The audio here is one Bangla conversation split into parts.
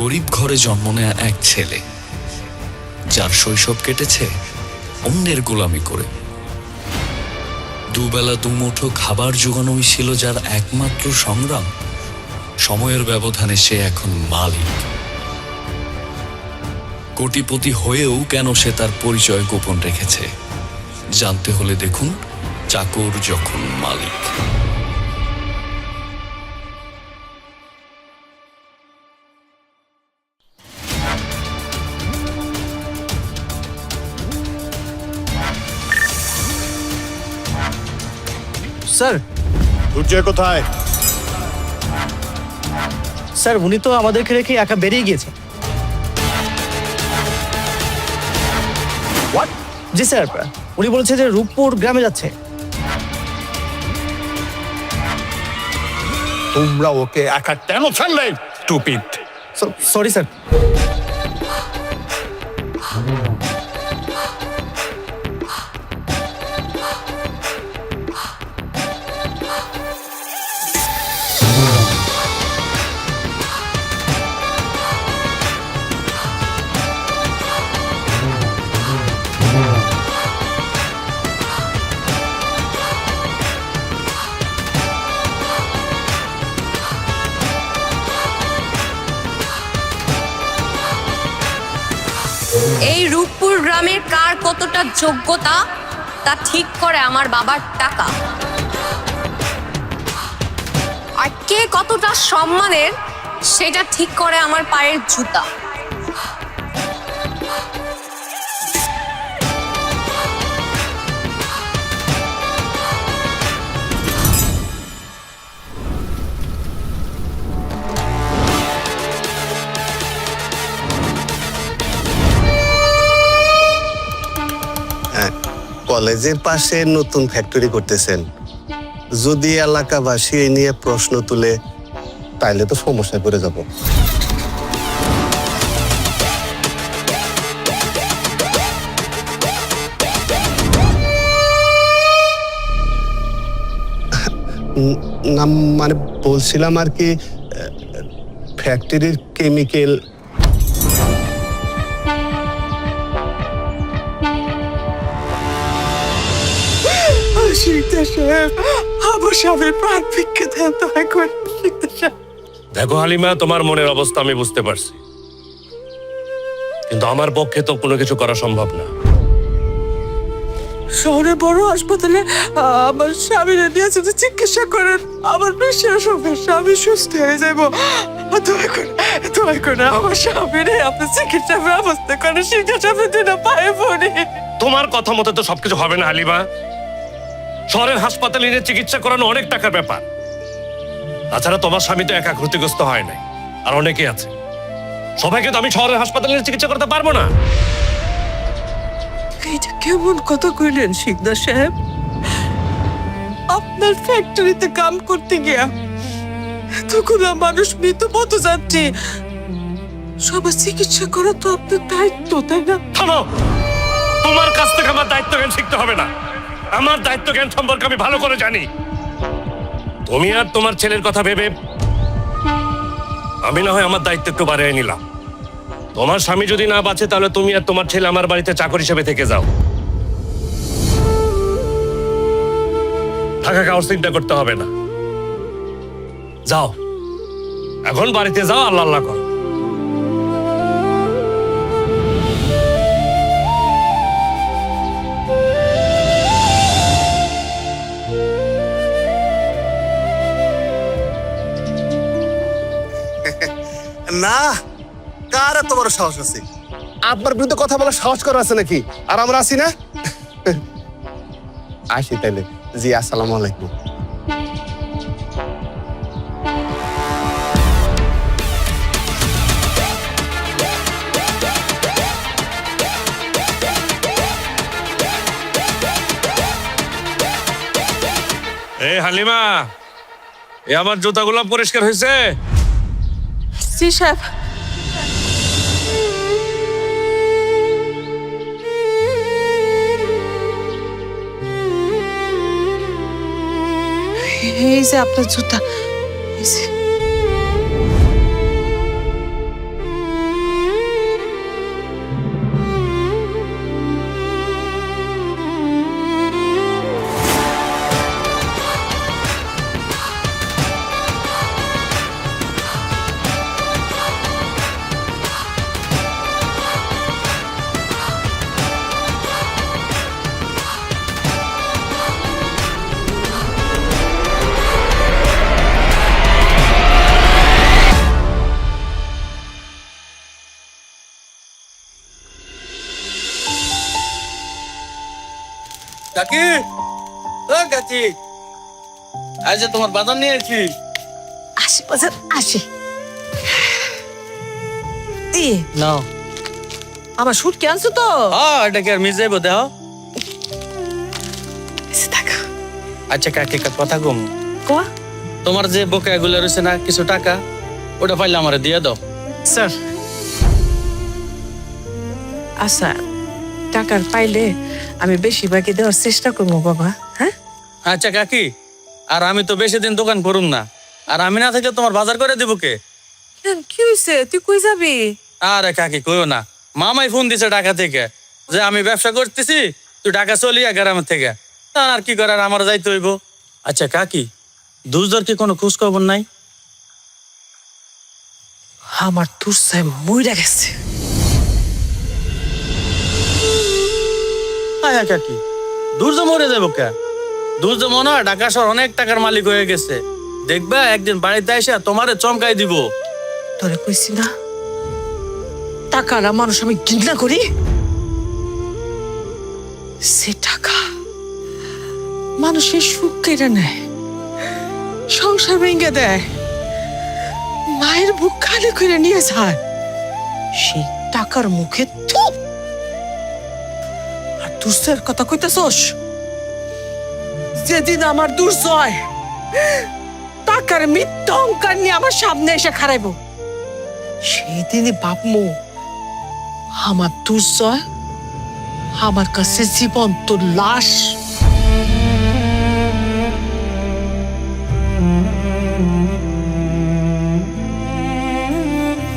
গরিব ঘরে জন্ম নেয়া এক ছেলে, যার শৈশব কেটেছে অন্যের গোলামি করে। দুবেলা দুমুঠো খাবার জোগানোই ছিল যার একমাত্র সংগ্রাম। সময়ের ব্যবধানে সে এখন মালিক। কোটিপতি হয়েও কেন সে তার পরিচয় গোপন রেখেছে, জানতে হলে দেখুন চাকর যখন মালিক। স্যার, দুর্জয় কোথায়? স্যার উনি তো আমাদেরকে রেখে একা বেরিয়ে গিয়েছে। হোয়াট? জি স্যার, উনি বলেছে যে রূপপুর গ্রামে যাচ্ছে। তোমরা ওকে একা কেন ছাড়লে? স্টুপিড! Sorry sir. এই রূপপুর গ্রামের কার কতটা যোগ্যতা তা ঠিক করে আমার বাবার টাকা, আর কে কতটা সম্মানের সেটা ঠিক করে আমার পায়ের জুতা। কলেজের পাশে নতুন ফ্যাক্টরি করতেছেন, যদি এলাকাবাসী এই নিয়ে প্রশ্ন তুলে তাইলে তো সমস্যায় পড়ে যাব। না মানে বলছিলাম আর কি, ফ্যাক্টরির কেমিক্যাল। দেখো হালিমা, তোমার মনের অবস্থা আমি বুঝতে পারছি, কিন্তু আমার পক্ষে তো কোনো কিছু করা সম্ভব না। শহরের বড় হাসপাতালে আমার স্বামীর নিয়ে যদি চিকিৎসা করেন, আমার বিশ্বাস হবে স্বামী সুস্থ হয়ে যাব। দয়া করে আমার স্বামীর আপনি চিকিৎসা ব্যবস্থা করেন, শিক্ষা স্বামী দিন পায়ে পড়ি। তোমার কথা মতো তো সবকিছু হবে না হালিমা। শহরের হাসপাতালে নিয়ে চিকিৎসা করানো অনেক টাকার ব্যাপার। তাছাড়া তোমার স্বামী তো একা ক্ষতিগ্রস্ত হয় নাই, আর অনেকে আছে। সবাইকে তো আমি শহরের হাসপাতালে নিয়ে চিকিৎসা করতে পারবো না। এইটা কেমন কথা কইলেন শিকদার সাহেব? আপনার ফ্যাক্টরিতে কাম করতে গিয়া এতগুলো মানুষ মৃত্যু পথ যাচ্ছে, সবার চিকিৎসা করা তো আপনার দায়িত্ব, তাই না? থামো! তোমার কাছ থেকে আমার দায়িত্ব জ্ঞান শিখতে হবে না। আমার দায়িত্ব জ্ঞান সম্পর্কে আমি ভালো করে জানি। তুমি আর তোমার ছেলের কথা ভেবে আমি না হয় আমার দায়িত্ব একটু বাড়িয়ে নিলাম। তোমার স্বামী যদি না বাঁচে, তাহলে তুমি আর তোমার ছেলে আমার বাড়িতে চাকর হিসেবে থেকে যাও। থাকা খাওয়ার চিন্তা করতে হবে না। যাও, এখন বাড়িতে যাও, আল্লাহ আল্লাহ করো। না, কার এত বড় সাহস আছে? আপনার বিরুদ্ধে কথা বলার সাহস করা আছে নাকি? আর আমরা আছি না? আসি তাইলে। জি, আসসালামু আলাইকুম। এই হালিমা, এ আমার জুতাগুলো পরিষ্কার হয়েছে? জি সাহেব। এই যে আপনার জুতা। কাকি ও কাকি আজ যে তোমার বাজার নিয়ে এসেছি। আসি বাজার আসি ই নাও আমার শুট কে আনছো তো হ্যাঁ এটা কি আর মিস যাইব দেহ। এসে থাকা আচ্ছা কাকি একটা কথা কম, কোয়া তোমার যে বকেয়াগুলো রয়েছে না কিছু টাকা, ওটা পাইলে আমারে দিয়ে দাও। স্যার আচ্ছা টাকার পাইলে আমি বেশি বাকি দেওয়ার চেষ্টা করবো বাবা। হ্যাঁ আচ্ছা কাকি, আর আমি তো বেশি দিন দোকান করুম না, আর আমি না থাকলে তোমার বাজার করে দিব কে? কেন কি হয়েছে তুই কই যাবি? আরে কাকি কইও না, মামাই ফোন দিছে ঢাকা থেকে যে আমি ব্যবসা করতেছি, তুই ঢাকা চলিয়া গ্রামের থেকে। আর কি করার, আমার যাইতে হইব। আচ্ছা কাকি, দুজোর কি কোনো খোঁজ খবর নাই? আমার তুরসায় মইরা গেছে। হ্যাঁ কাকি, দুর্য মরে যাবো কে? দুর্য মনে হয় ঢাকা শহর অনেক টাকার মালিক হয়ে গেছে, দেখবা একদিন বাড়িতে এসে তোমারে চমকাই দিব। তোরে কইছি না টাকারা মানুষ আমি ঘৃণা করি। সে টাকা মানুষের সুখ কেড়ে নেয়, সংসার ভেঙে দেয়, মায়ের বুক খালি করে নিয়ে যায়। সেই টাকার মুখে থু। আর দুর্জয়ের কথা কইতেছস? যেদিন আমার দুর্জয় টাকার মিথ্যা অহংকার নিয়ে আমার সামনে এসে খারাইব, সেই দিনই ভাবমু আমার দুর্জয় আমার কাছে জীবন্ত লাশ।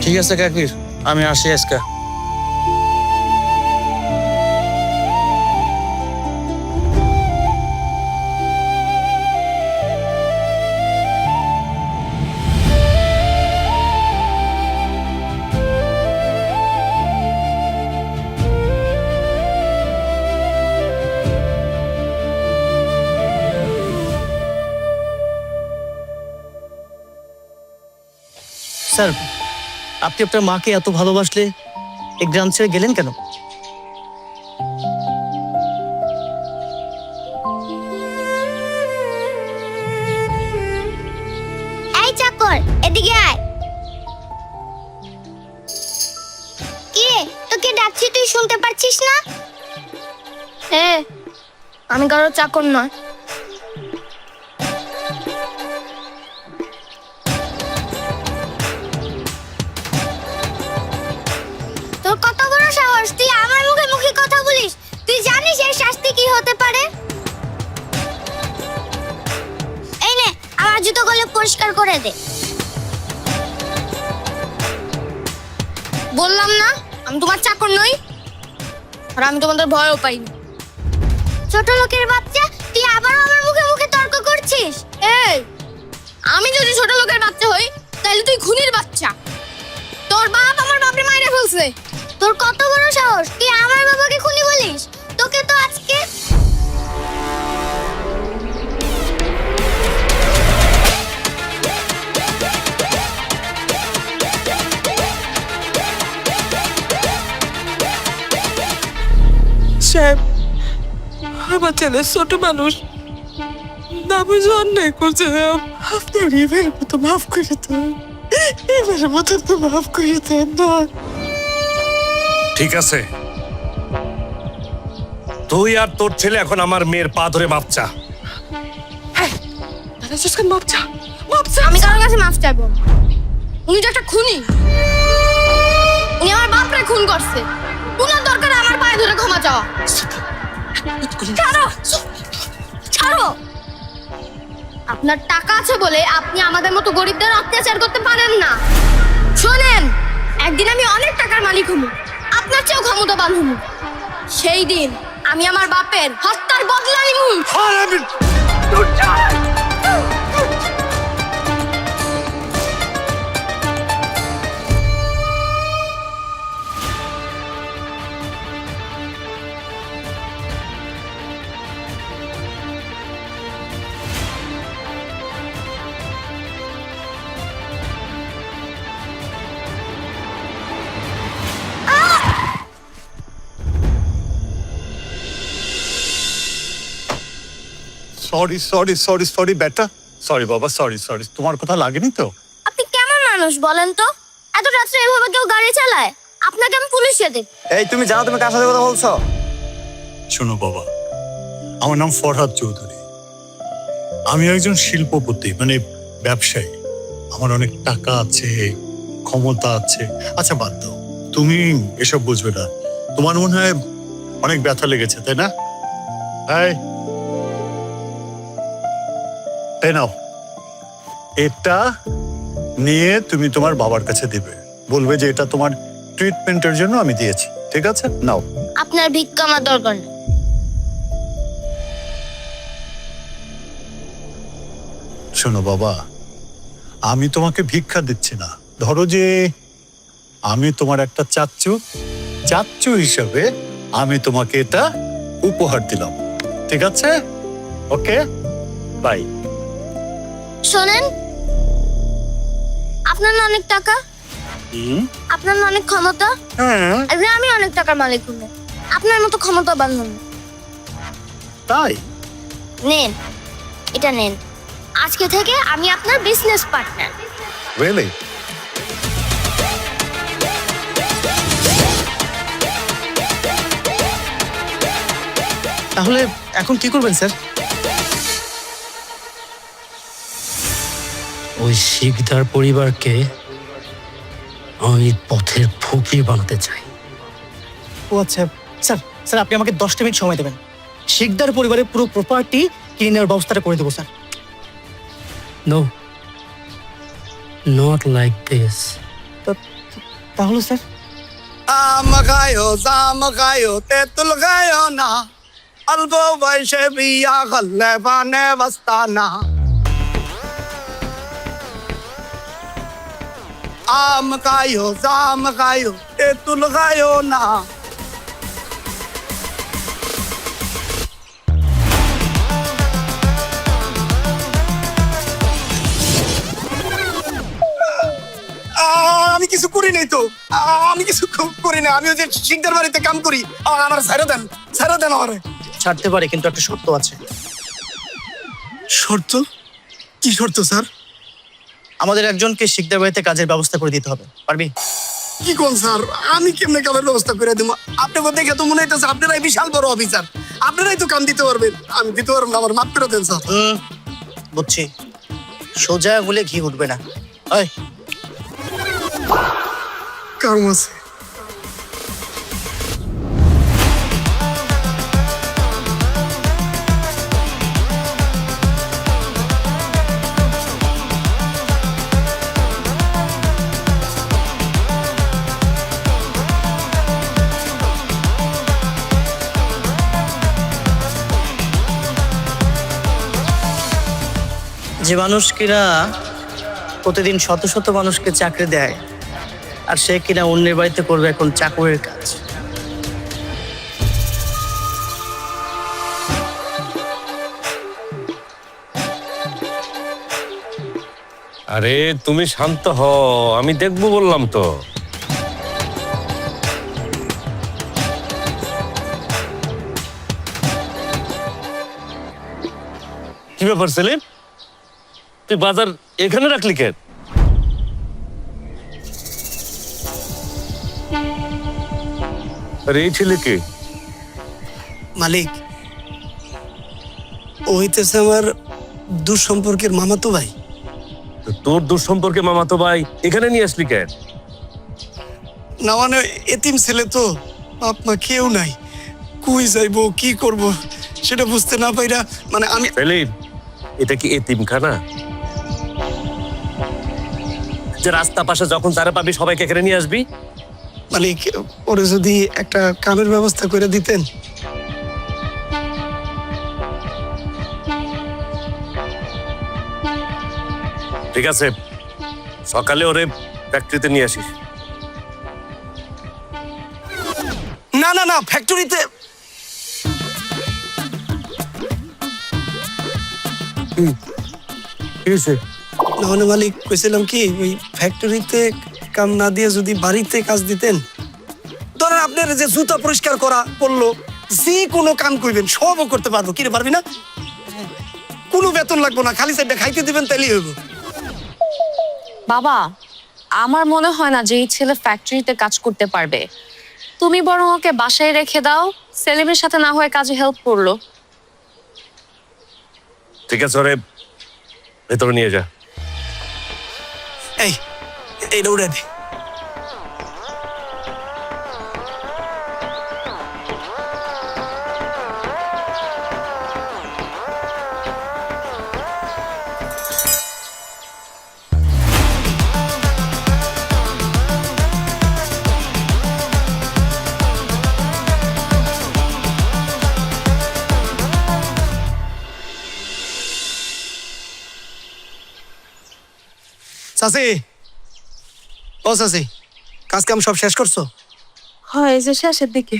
ঠিক আছে কাকির, আমি আসি আজকে। স্যার আপনি আপনার মাকে এত ভালোবাসলে এই গ্রাম ছেড়ে গেলেন কেন? এই চাকর এদিকে আয়। কি রে, তোকে ডাকছি তুই শুনতে পাচ্ছিস না? আমি কারো চাকর নয়। তোর কত বড় সাহস, তুই আমার মুখে মুখে কথা বলিস? তুই জানিস এর শাস্তি কি হতে পারে? এই নে আমার জুতোগুলো পরিষ্কার করে দে। বললাম না আমি তোমার চাকর নই, আর আমি তোমাদের ভয়ও পাই না। ছোট লোকের বাচ্চা, তুই আবারও আমার মুখে মুখে তর্ক করছিস? এই আমি যদি ছোট লোকের বাচ্চা হই তাহলে তুই খুনির বাচ্চা। তোর বাপ আমার বাপরে মাইরে ফেলছে। তোর কত বড় সাহস, তুই আমার বাবাকে খুনি বলিস? তোকে তো আজকে সাহেব, আমার ছেলে ছোট মানুষ, না বুঝে অন্যায় করছে। আপনার এবারের মতো মাফ করে দেন, এবারের মতো তো মাফ করে দেন না। ঠিক আছে, তুই আর তোর ছেলে এখন আমার মেয়ের পা ধরে মাপ চা। মাপ চা, মাপ চা। আমি কারোর কাছে মাফ চাইবো না। উনি তো একটা খুনি, উনি আমার বাপরে খুন করছে। উনার দরকার আমার পায়ে ধরে ক্ষমা চাওয়া। ছাড়ো, ছাড়ো। আপনার টাকা আছে বলে আপনি আমাদের মতো গরিবদের অত্যাচার করতে পারেন না। শোনেন, একদিন আমি অনেক টাকার মালিক হব, আপনার চেয়েও ক্ষমতাবান হব। সেই দিন আমি আমার বাপের হত্যার বদলা নিব। সরি সরি সরি সরি বেটা, সরি বাবা, সরি সরি, তোমার কথা লাগেনি তো? আপনি কেমন মানুষ বলেন তো? এত রাত্রে এভাবে কেউ গাড়ি চালায়? আপনাকে আমি পুলিশে দেব। এই তুমি জানো তুমি কার সাথে কথা বলছো? শোনো বাবা, আমার নাম ফরহাদ চৌধুরী। আমি একজন শিল্পপতি, মানে ব্যবসায়ী। আমার অনেক টাকা আছে, ক্ষমতা আছে। আচ্ছা বাদ দাও, তুমি এসব বুঝবে না। তোমার মনে হয় অনেক ব্যথা লেগেছে, তাই না? এই নাও, এটা নিয়ে তুমি তোমার বাবার কাছে দিবে, বলবে যে এটা তোমার ট্রিটমেন্টের জন্য আমি দিয়েছি, ঠিক আছে? নাও। আপনার ভিক্ষা আমার দরকার নেই। শোনো বাবা, আমি তোমাকে ভিক্ষা দিচ্ছি না। ধরো যে আমি তোমার একটা চাচ্চু হিসাবে আমি তোমাকে এটা উপহার দিলাম, ঠিক আছে? ওকে, বাই। শোনেন, আপনার না অনেক টাকা, আপনার না অনেক ক্ষমতা, হ্যাঁ আর আমি অনেক টাকার মালিক হবো। আপনার মতো ক্ষমতা বান্ধব তাই? নেন, এটা নেন। আজকে থেকে আমি আপনার বিজনেস পার্টনার। রিয়েলি? তাহলে এখন কি করবেন স্যার? ওই শিকদার পরিবারকে আমি পথের ফকির বানাতে চাই। ও আচ্ছা স্যার, স্যার আপনি আমাকে 10টা মিনিট সময় দেবেন। শিকদার পরিবারের পুরো প্রপার্টি কিনে নেওয়ার ব্যবস্থাটা করে দেবো sir. No, not like this. তাহলে স্যার? আম খায়ো, জাম খায়ো, তেঁতুল খায়ো না, অল্প বয়সে বিয়া করলে বানে বস্তানা। আম খায়ো, জাম খায়ো, তেঁতুল খায়ো না। আমি কিছু করি নাই তো, আমি কিছু করি না। আমি ওই যে শিকদার বাড়িতে কাম করি। আমার ছেড়ে দেন আমারে। ছাড়তে পারে, কিন্তু একটা শর্ত আছে। শর্ত? কি শর্ত স্যার? আমাদের একজনকে শিকদার বাড়িতে কাজের ব্যবস্থা করে দিতে হবে, পারবি? কি কোন স্যার, আমি কেমনে কামের ব্যবস্থা করে দিব? আপনাকে দেখে তো মনে হইতেছে আপনারাই বিশাল বড় অফিসার, আপনারাই তো কাম দিতে পারবেন। আমি দিতে পারবো না, আমার মাফ করে দেন স্যার। বুঝছি, সোজা হলে ঘি উঠবে না। ওই কাম আছে। যে মানুষ কিনা প্রতিদিন শত শত মানুষকে চাকরি দেয়, আর সে কিনা অন্যের বাড়িতে করবে এখন চাকরের কাজ। আরে তুমি শান্ত হও, আমি দেখবো বললাম তো। কি ব্যাপার সেলিম, তুই বাজার এখানে রাখলি কেন? আরে এই ছেলে কে? মালিক, ও হইতেছে আমার দুঃসম্পর্কের মামাতো ভাই। তোর দুঃসম্পর্কে মামাতো ভাই এখানে নিয়ে আসলি কেন? না মানে এতিম ছেলে তো, বাপ মা কেউ নাই, কই যাইবো কি করব সেটা বুঝতে না পাইরা মানে আমি। সেলিম, এটা কি এতিমখানা যে রাস্তা পাশে যখন তারা পাবি সবাইকে এখানে নিয়ে আসবি? মালিক, ওরে যদি একটা কামের ব্যবস্থা করে দিতেন। ঠিক আছে, সকালে ওরে ফ্যাক্টরিতে নিয়ে আসিস। না না না, ফ্যাক্টরিতে না মানে মালিক, কইছিলাম কি ওই ফ্যাক্টরিতে কাম না দিয়ে যদি বাড়িতে কাজ দিতেন। ধরেন আপনার যে জুতা পরিষ্কার করা করলো, যে কোনো কাম করবেন সবও করতে পারবো। কি রে, পারবি না? কোনো বেতন লাগবো না, খালি সেটা খাইতে দিবেন তাইলেই হইব। বাবা, আমার মনে হয় না যে এই ছেলে ফ্যাক্টরিতে কাজ করতে পারবে। তুমি বরং ওকে বাসায় রেখে দাও, সেলিমের সাথে না হয়ে কাজে হেল্প করলো। ঠিক আছে, ওরে ভেতরে নিয়ে যা। এই এইটা উড়ে দে। চাচি, ও চাচি, কাজ কাম সব শেষ করছো? হয় যে শেষের দিকে।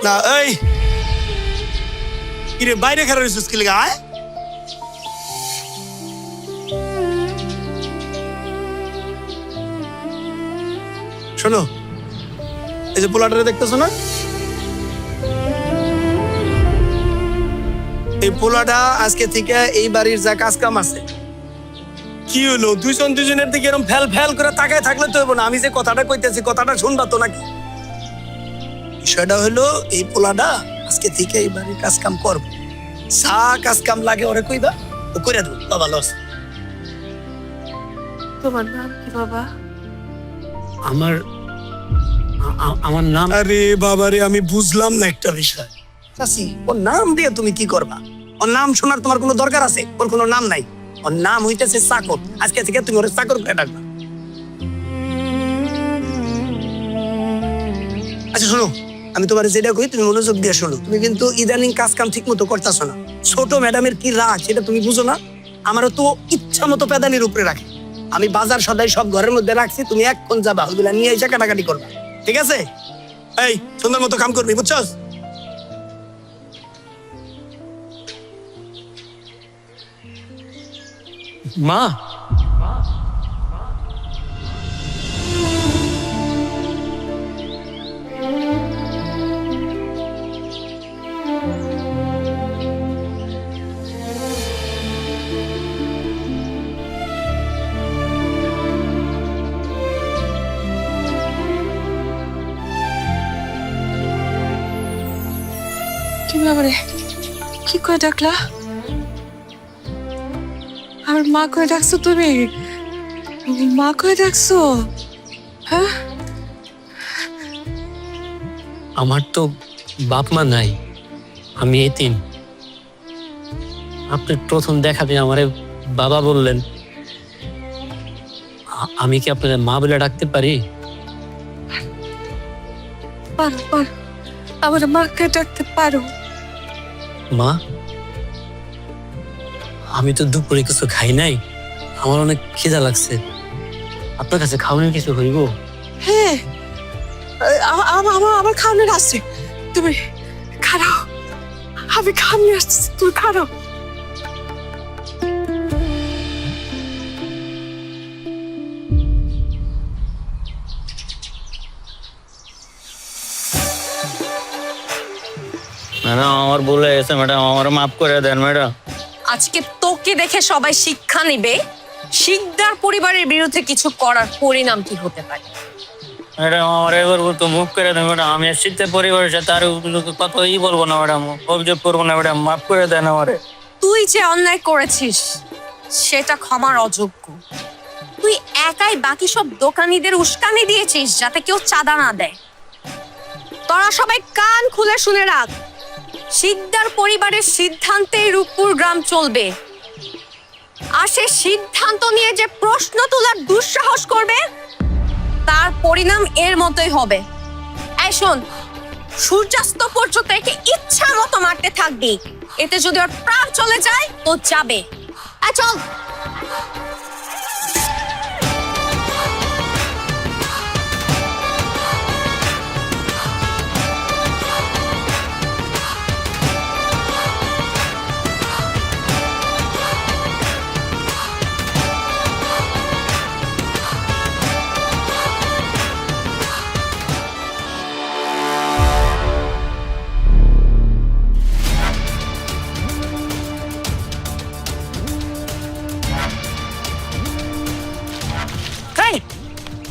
না এই কিরে বাইরে খেলা রয়েছিস কি লেগে? আয় শোনো, এই যে পোলাটারে দেখতেছো না, এই পোলাটা আজকে থেকে এই বাড়ির যা কাজ কাম আছে। কি হলো দুজনের দিকে এরকম ফেল ফেল করে তাকায় থাকলে তো হইব না। আমি যে কথাটা কইতেছি কথাটা শুনবা তো নাকি? বিষয়টা হলো এই পোলাটা আজকে থেকে এই বাড়ির কাজ কাম করবো। যা কাজ কাম লাগে ওরে কইবা, ও কইরা দেবো। বাবা লস। তোমার নাম কি বাবা? আমার নাম আরে বাবারে, আমি বুঝলাম না একটা বিষয়। চাচি, ওর নাম দিয়ে তুমি কি করবা? ওর নাম শোনার তোমার কোনো দরকার আছে? ওর কোনো নাম নাই। ওর নাম হইতেছে চাকর। আজকে থেকে তুমি ওর চাকর করে ডাকবা। আচ্ছা শোনো, আমি তোমার যেটা কই তুমি মনোযোগ দিয়ে শোনো। তুমি কিন্তু ইদানিং কাজ কাম ঠিক মতো করতেছো না। ছোট ম্যাডামের কি রাগ সেটা তুমি বুঝো না? আমারও তো ইচ্ছা মতো পেদানির উপরে রাখে। আমি বাজার সদাই সব ঘরের মধ্যে রাখছি, তুমি এক্ষণ যাবা, ওইগুলা নিয়ে এসে কাটাকাটি করবা, ঠিক আছে? এই সুন্দর মতো কাম করবি, বুঝছস? মা, তুমি আমারে কি করে ডাকলা? আমার মা করে ডাকছো তুমি? মা করে ডাকছো? হ্যাঁ, আমার তো বাপ মা নাই, আমি এতিম। আপনি প্রথম দেখাতে আমারে বাবা বললেন, আমি কি আপনাদের মা বলে ডাকতে পারি? পারো পারো, আমার মাকে ডাকতে পারো। মা, আমি তো দুপুরে কিছু খাই নাই, আমার অনেক খিদা লাগছে। আপনার কাছে খাওয়ানোর কিছু হইব? হ্যাঁ, আমার খাওয়ানোর আসছে। তুমি খারাও, আমি খাওয়ানি আসছি, তুমি খারাও। ম্যাডাম আমার ভুল হয়ে গেছে ম্যাডাম, আমার মাফ করে দেন ম্যাডাম। আজকে তোকে দেখে সবাই শিক্ষা নেবে শিকদার পরিবারের বিরুদ্ধে কিছু করার পরিণাম কি হতে পারে। ম্যাডাম আমার এবার তো মুখ করে দেন ম্যাডাম, আমি শীতের পরিবারের সাথে আর কথাই বলবো না ম্যাডাম, অভিযোগ করবো না ম্যাডাম, মাফ করে দেন আমারে। তুই যে অন্যায় করেছিস সেটা ক্ষমার অযোগ্য। তুই একাই বাকি সব দোকানীদের উস্কানি দিয়েছিস যাতে কেউ চাঁদা না দেয়। তোরা সবাই কান খুলে শুনে রাখ, শিকদার পরিবারের সিদ্ধান্তে রূপপুর গ্রাম চলবে। আর সে সিদ্ধান্ত নিয়ে যে প্রশ্ন তোলার দুঃসাহস করবে তার পরিণাম এর মতোই হবে। এই শোন, সূর্যাস্ত পর্যন্ত একে ইচ্ছা মতো মারতে থাকবি, এতে যদি ওর প্রাণ চলে যায় তো যাবে। চল।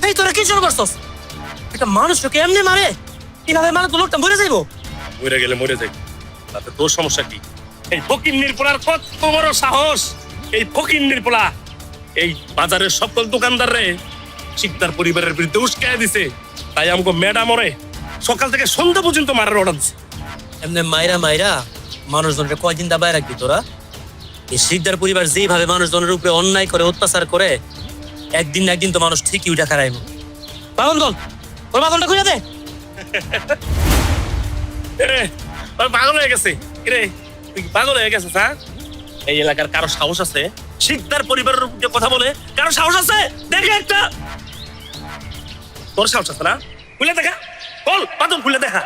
এই তোরা কি শুরু করছস? একটা মানুষকে এমনি মারে? কিভাবে মানে তো লোকটা মরে যাইবো? মরে গেলে মরে যাই, তাতে তোর সমস্যা কি? এই ফকিন্নির পোলার কত বড় সাহস! এই ফকিন্নির পোলা এই বাজারের সকল দোকানদার রে শিকদার পরিবারের বিরুদ্ধে উস্কায় দিছে। তাই আমাকে ম্যাডাম ওরে সকাল থেকে সন্ধ্যা পর্যন্ত মারার অর্ডার দিছে। এমনি মাইরা মাইরা মানুষজনকে কয়দিন দাবায় রাখবি তোরা? এই শিকদার পরিবার যেভাবে মানুষজনের উপরে অন্যায় করে, অত্যাচার করে, একদিন না একদিন তো মানুষ ঠিকই উঠা খারাইব। বাগন দল, ওর বাগনটা খুঁজে দে। এরে, ওই পাগল হয়ে গেছে। কিরে, তুই কি পাগল হয়ে গেছিস? হ্যাঁ, এই এলাকার কারো সাহস আছে শিকদার পরিবারের উপরে কথা বলে? কারো সাহস আছে? দেখে একটা, তোর সাহস আছে না? খুলে দেখা, বল বাদন খুলে দেখা।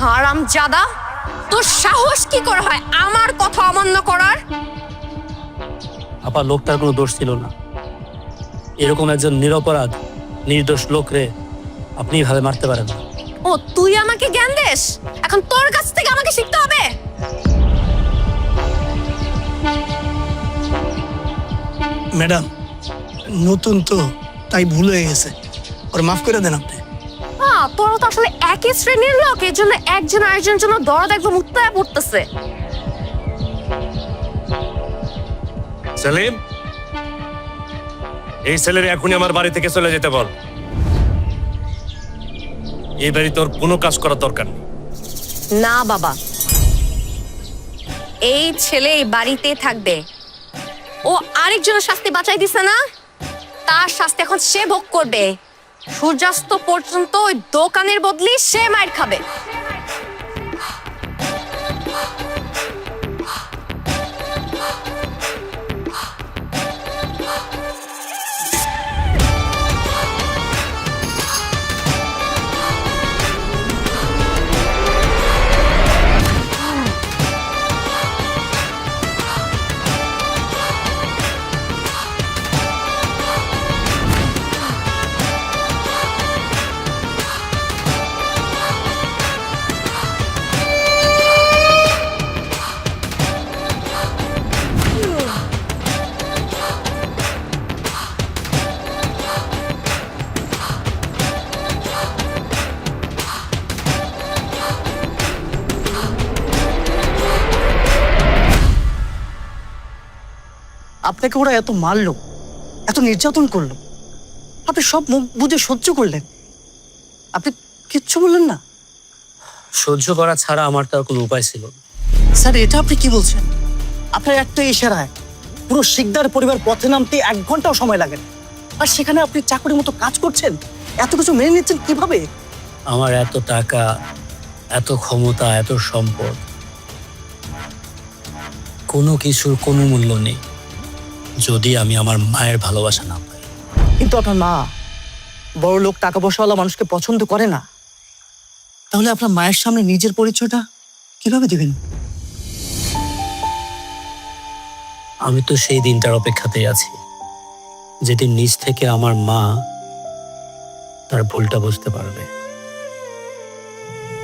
হারামজাদা, তোর সাহস কি করে হয় আমার কথা অমান্য করার? আপা, লোকটার কোনো দোষ ছিল না। এরকম একজন নিরপরাধ নির্দোষ লোকরে আপনি ভাবে মারতে পারেন না। ও, তুই আমাকে জ্ঞান দেস? এখন তোর কাছ থেকে আমাকে শিখতে হবে? ম্যাডাম, নতুন তো তাই ভুল হয়ে গেছে, ওর মাফ করে দেন আপনি। হ্যাঁ, তোরা তো আসলে একই শ্রেণীর লোক, এর জন্য একজন আরেকজনের জন্য দরদ একদম উত্তায় পড়তেছে। সেলিম, এই ছেলের এখনই আমার বাড়ি থেকে চলে যেতে বল। এই বাড়ি তোর কোনো কাজ করার দরকার নেই। না বাবা, এই ছেলে এই বাড়িতেই থাকবে। ও আরেকজনের শাস্তি বাঁচাই দিছে না, তার শাস্তি এখন সে ভোগ করবে। সূর্যাস্ত পর্যন্ত ওই দোকানের বদলি সে মাইর খাবে। আপনাকে ওরা এত মারলো, এত নির্যাতন করলো, আপনি সব মুখ বুঝে সহ্য করলেন, আপনি কিচ্ছু বললেন না? সহ্য করা ছাড়া আমার তার কোনো উপায় ছিল না। স্যার, এটা আপনি কি বলছেন? আপনার একটা ইশারায় পুরো শিকদার পরিবার পথে নামতে 1 ঘন্টাও সময় লাগে না, আর সেখানে আপনি চাকরির মতো কাজ করছেন, এত কিছু মেনে নিচ্ছেন কিভাবে? আমার এত টাকা, এত ক্ষমতা, এত সম্পদ, কোনো কিছুর কোনো মূল্য নেই যদি আমি আমার মায়ের ভালোবাসা না পাই। কিন্তু আপনার মা বড় লোক, টাকা পয়সাওয়ালা মানুষকে পছন্দ করে না, তাহলে আপনার মায়ের সামনে নিজের পরিচয়টা কিভাবে দিবেন? আমি তো সেই দিনটার অপেক্ষাতেই আছি, যেদিন নিজ থেকে আমার মা তার ভুলটা বুঝতে পারবে,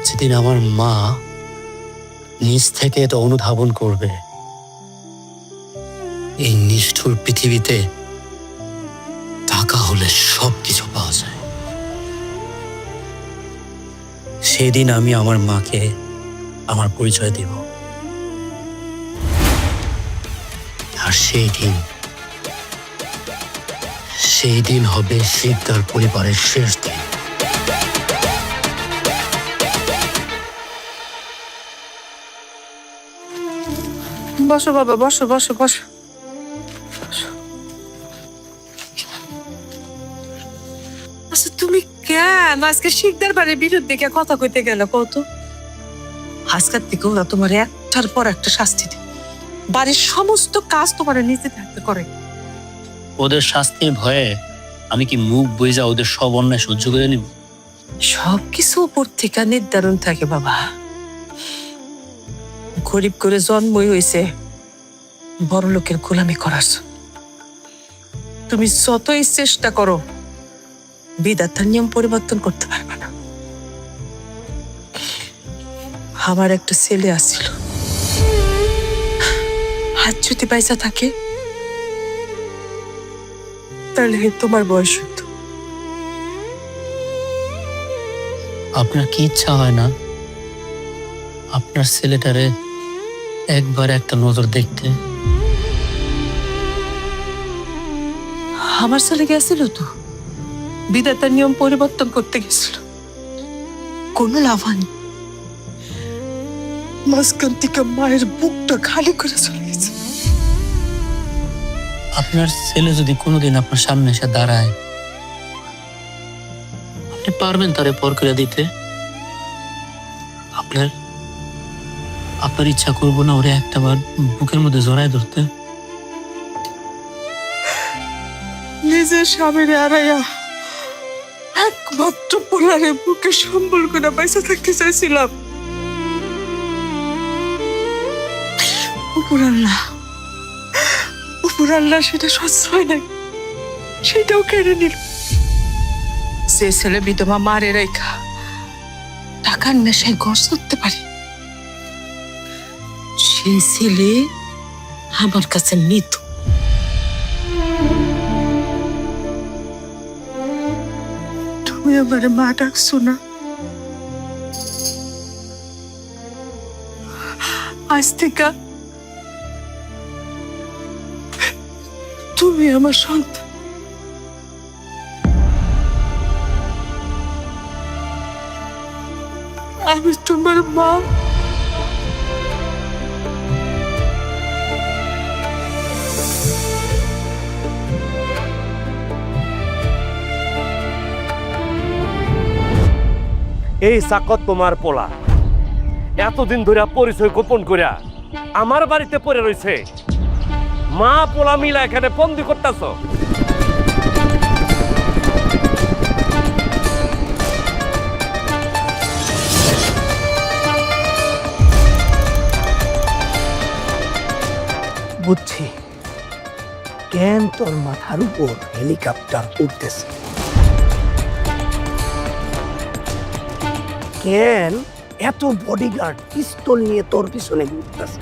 যেদিন আমার মা নিজ থেকে এটা অনুধাবন করবে এই নিষ্ঠুর পৃথিবীতে টাকা হলে সবকিছু পাওয়া যায়। সেদিন আমি আমার মাকে আমার পরিচয় দেব, আর সেই দিন হবে শিকদার পরিবারের শেষ দিন। বসো বাবা, বসো বসো বসো। আচ্ছা তুমি কেন আজকে শিকদার বাড়ির বিরুদ্ধে কে কথা কইতে গেল কত? আজকের থেকে ওরা তোমার একটার পর একটা শাস্তি দেয়, বাড়ির সমস্ত কাজ তোমার নিজে থাকতে করে। ওদের শাস্তির ভয়ে আমি কি মুখ বুঝা ওদের সব অন্যায় সহ্য করে নিব? সবকিছু উপর থেকে নির্ধারণ থাকে বাবা। গরিব করে জন্মই হয়েছে বড় লোকের গোলামি করার জন্য। তুমি যতই চেষ্টা করো বিধাতার নিয়ম পরিবর্তন করতে পারবে না। আমার একটা ছেলে আসছিল, হাত যদি পয়সা থাকে তাহলে তোমার বয়স হতো। আপনার কি ইচ্ছা হয় না আপনার ছেলেটারে একবার একটা নজর দেখতে? আমার ছেলে গেছিল তো, বিধাতার নিয়ম পরিবর্তন করতে গেছিল, কোনো লাভ হয়নি। মাঝখান থেকে মায়ের বুকটা খালি করে চলে গেছে। আপনার ছেলে যদি কোনোদিন আপনার সামনে এসে দাঁড়ায়, আপনি পারবেন তারে পর করে দিতে? আপনার ইচ্ছা করবো না ওরে একটাবার বুকের মধ্যে জড়ায় ধরতে? নিজের স্বামীর হারাইয়া একমাত্র পোলারে বুকে সম্বল করে পয়সা থাকতে চাইছিলাম। উপর আল্লাহ সেটা সহ্য হয় নাই, সেটাও কেড়ে নিল। যে ছেলে বিধবা মারে রেখা টাকার নেশায় ঘর করতে পারে, সেই ছেলে আমার কাছে মৃত। তুমি আমার মা ডাকছো না, আজ থেকে তুমি আমার সন্তান। আমি তোমার মা। এই চাকত তোমার পোলা এতদিন ধরে পরিচয় গোপন করিয়া আমার বাড়িতে পড়ে রয়েছে, মা পোলা মিলা এখানে বন্দি করতেছ। বুঝছি কেন তোর মাথার উপর হেলিকপ্টার উঠতেছে, কেন এত বডিগার্ড পিস্তল নিয়ে তোর পিছনে ঘুরতেছে।